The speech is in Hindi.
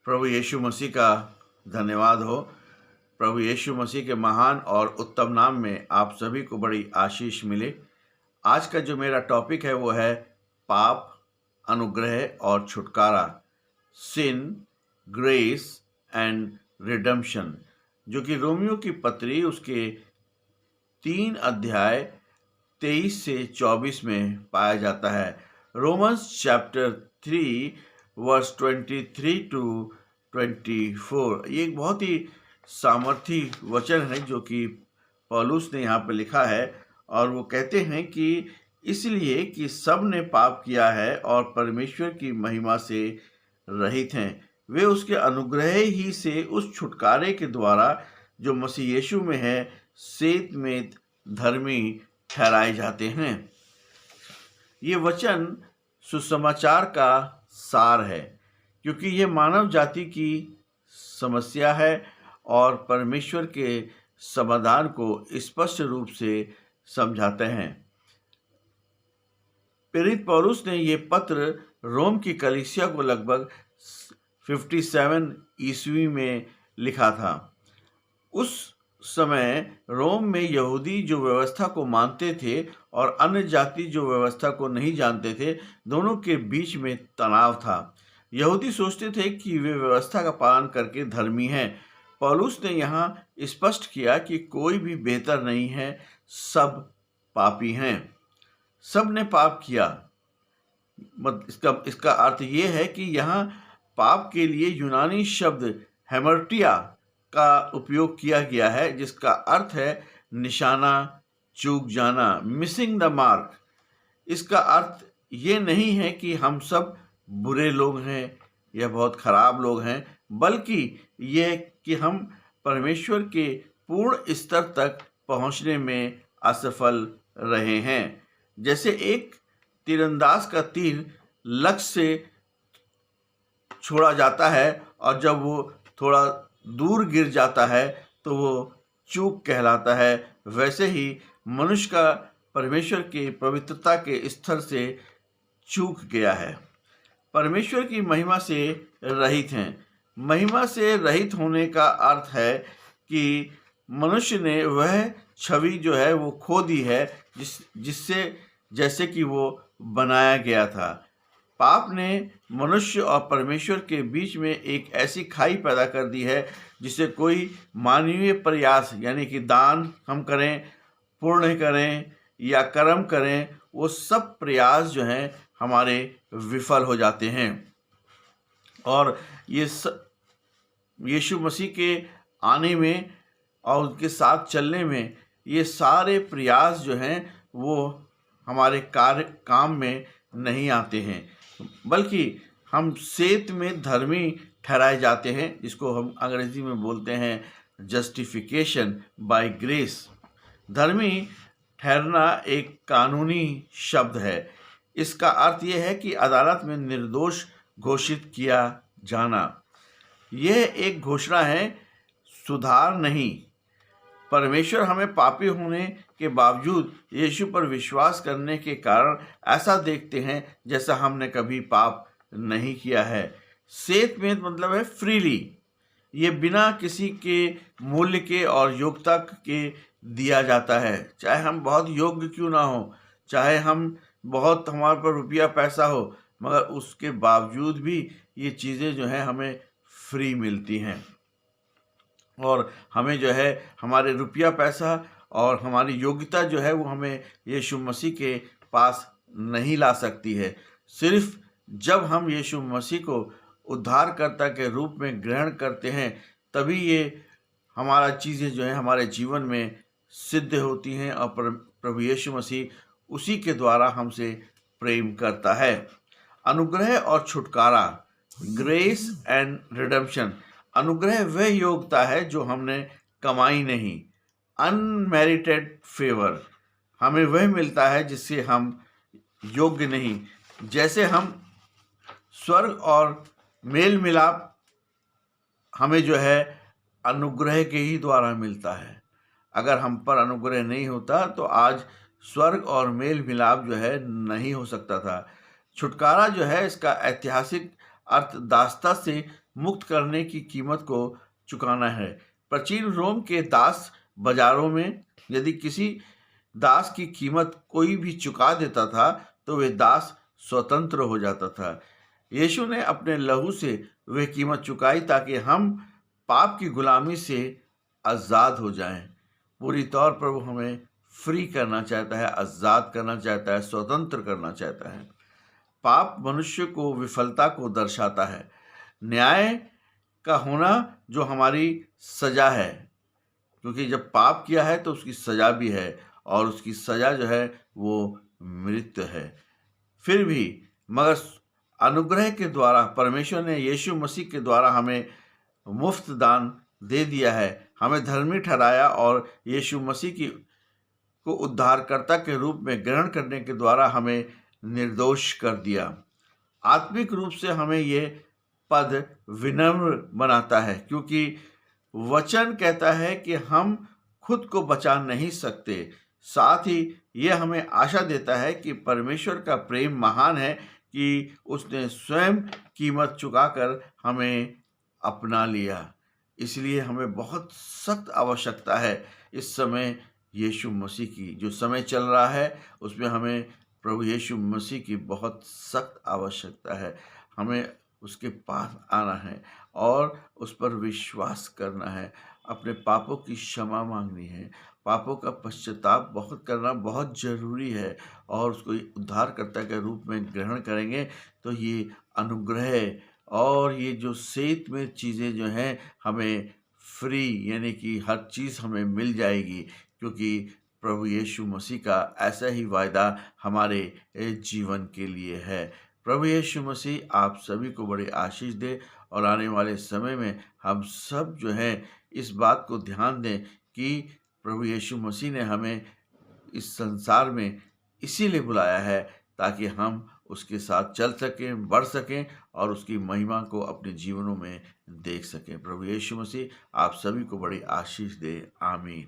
प्रभु यीशु मसीह का धन्यवाद हो। प्रभु यीशु मसीह के महान और उत्तम नाम में आप सभी को बड़ी आशीष मिले। आज का जो मेरा टॉपिक है वो है पाप, अनुग्रह और छुटकारा, सिन, ग्रेस एंड रिडेम्पशन, जो कि रोमियो की पत्री उसके 3 अध्याय 23 से 24 में पाया जाता है। Romans chapter 3 verse 23 to 24। ये एक बहुत ही सामर्थी वचन है जो कि पौलुस ने यहाँ पे लिखा है, और वो कहते हैं कि इसलिए कि सब ने पाप किया है और परमेश्वर की महिमा से रहित हैं। वे उसके अनुग्रह ही से उस छुटकारे के द्वारा जो मसीह यीशु में है सेत में धर्मी ठहराए जाते हैं। ये वचन सुसमाचार का सार है, क्योंकि ये मानव जाति की समस्या है और परमेश्वर के समाधान को स्पष्ट रूप से समझाते हैं। प्रेरित पौलुस ने ये पत्र रोम की कलीसिया को लगभग 57 ईस्वी में लिखा था। उस समय रोम में यहूदी जो व्यवस्था को मानते थे और अन्य जाति जो व्यवस्था को नहीं जानते थे, दोनों के बीच में तनाव था। यहूदी सोचते थे कि वे व्यवस्था का पालन करके धर्मी हैं। पौलुस ने यहाँ स्पष्ट किया कि कोई भी बेहतर नहीं है, सब पापी हैं, सब ने पाप किया। इसका अर्थ ये है कि यहाँ पाप के लिए यूनानी शब्द हेमर्टिया का उपयोग किया गया है, जिसका अर्थ है निशाना चूक जाना, मिसिंग द मार्क। इसका अर्थ ये नहीं है कि हम सब बुरे लोग हैं या बहुत खराब लोग हैं, बल्कि ये कि हम परमेश्वर के पूर्ण स्तर तक पहुंचने में असफल रहे हैं। जैसे एक तीरंदाज का तीर लक्ष्य से छोड़ा जाता है और जब वो थोड़ा दूर गिर जाता है तो वो चूक कहलाता है, वैसे ही मनुष्य का परमेश्वर के पवित्रता के स्तर से चूक गया है। परमेश्वर की महिमा से रहित हैं। महिमा से रहित होने का अर्थ है कि मनुष्य ने वह छवि जो है वो खो दी है जिससे जैसे कि वो बनाया गया था। पाप ने मनुष्य और परमेश्वर के बीच में एक ऐसी खाई पैदा कर दी है जिसे कोई मानवीय प्रयास, यानी कि दान हम करें, पुण्य करें या कर्म करें, वो सब प्रयास जो हैं हमारे विफल हो जाते हैं। और ये यीशु मसीह के आने में और उनके साथ चलने में ये सारे प्रयास जो हैं वो हमारे काम में नहीं आते हैं, बल्कि हम सेत में धर्मी ठहराए जाते हैं, जिसको हम अंग्रेजी में बोलते हैं जस्टिफिकेशन बाय ग्रेस। धर्मी ठहरना एक कानूनी शब्द है। इसका अर्थ यह है कि अदालत में निर्दोष घोषित किया जाना। यह एक घोषणा है, सुधार नहीं। परमेश्वर हमें पापी होने के बावजूद यीशु पर विश्वास करने के कारण ऐसा देखते हैं जैसा हमने कभी पाप नहीं किया है। सेत में मतलब है फ्रीली, ये बिना किसी के मूल्य के और योग्यता के दिया जाता है। चाहे हम बहुत योग्य क्यों ना हो, चाहे हम बहुत हमारे पर रुपया पैसा हो, मगर उसके बावजूद भी ये चीज़ें जो हैं हमें फ्री मिलती हैं। और हमें जो है हमारे रुपया पैसा और हमारी योग्यता जो है वो हमें यीशु मसीह के पास नहीं ला सकती है। सिर्फ जब हम यीशु मसीह को उद्धारकर्ता के रूप में ग्रहण करते हैं, तभी ये हमारा चीज़ें जो है हमारे जीवन में सिद्ध होती हैं और प्रभु यीशु मसीह उसी के द्वारा हमसे प्रेम करता है। अनुग्रह और छुटकारा, ग्रेस एंड रिडेम्पशन। अनुग्रह वह योग्यता है जो हमने कमाई नहीं, अनमेरिटेड फेवर। हमें वह मिलता है जिससे हम योग्य नहीं। जैसे हम स्वर्ग और मेल मिलाप हमें जो है अनुग्रह के ही द्वारा मिलता है। अगर हम पर अनुग्रह नहीं होता तो आज स्वर्ग और मेल मिलाप जो है नहीं हो सकता था। छुटकारा जो है इसका ऐतिहासिक अर्थ दासता से मुक्त करने की कीमत को चुकाना है। प्राचीन रोम के दास बाजारों में यदि किसी दास की कीमत कोई भी चुका देता था तो वे दास स्वतंत्र हो जाता था। यीशु ने अपने लहू से वह कीमत चुकाई ताकि हम पाप की गुलामी से आज़ाद हो जाएं। पूरी तौर पर वो हमें फ्री करना चाहता है, आज़ाद करना चाहता है, स्वतंत्र करना चाहता है। पाप मनुष्य को विफलता को दर्शाता है। न्याय का होना जो हमारी सजा है, क्योंकि जब पाप किया है तो उसकी सजा भी है और उसकी सजा जो है वो मृत्यु है। फिर भी मगर अनुग्रह के द्वारा परमेश्वर ने यीशु मसीह के द्वारा हमें मुफ्त दान दे दिया है, हमें धर्मी ठहराया और यीशु मसीह की को उद्धारकर्ता के रूप में ग्रहण करने के द्वारा हमें निर्दोष कर दिया। आत्मिक रूप से हमें ये पद विनम्र बनाता है, क्योंकि वचन कहता है कि हम खुद को बचा नहीं सकते। साथ ही यह हमें आशा देता है कि परमेश्वर का प्रेम महान है कि उसने स्वयं कीमत चुकाकर हमें अपना लिया। इसलिए हमें बहुत सख्त आवश्यकता है इस समय यीशु मसीह की। जो समय चल रहा है उसमें हमें प्रभु यीशु मसीह की बहुत सख्त आवश्यकता है। हमें उसके पास आना है और उस पर विश्वास करना है, अपने पापों की क्षमा मांगनी है, पापों का पश्चाताप बहुत करना बहुत ज़रूरी है और उसको उद्धारकर्ता के रूप में ग्रहण करेंगे तो ये अनुग्रह और ये जो सेत में चीज़ें जो हैं हमें फ्री यानी कि हर चीज़ हमें मिल जाएगी, क्योंकि प्रभु यीशु मसीह का ऐसा ही वायदा हमारे जीवन के लिए है। प्रभु यीशु मसीह आप सभी को बड़ी आशीष दे और आने वाले समय में हम सब जो हैं इस बात को ध्यान दें कि प्रभु यीशु मसीह ने हमें इस संसार में इसीलिए बुलाया है ताकि हम उसके साथ चल सकें, बढ़ सकें और उसकी महिमा को अपने जीवनों में देख सकें। प्रभु यीशु मसीह आप सभी को बड़ी आशीष दे। आमीन।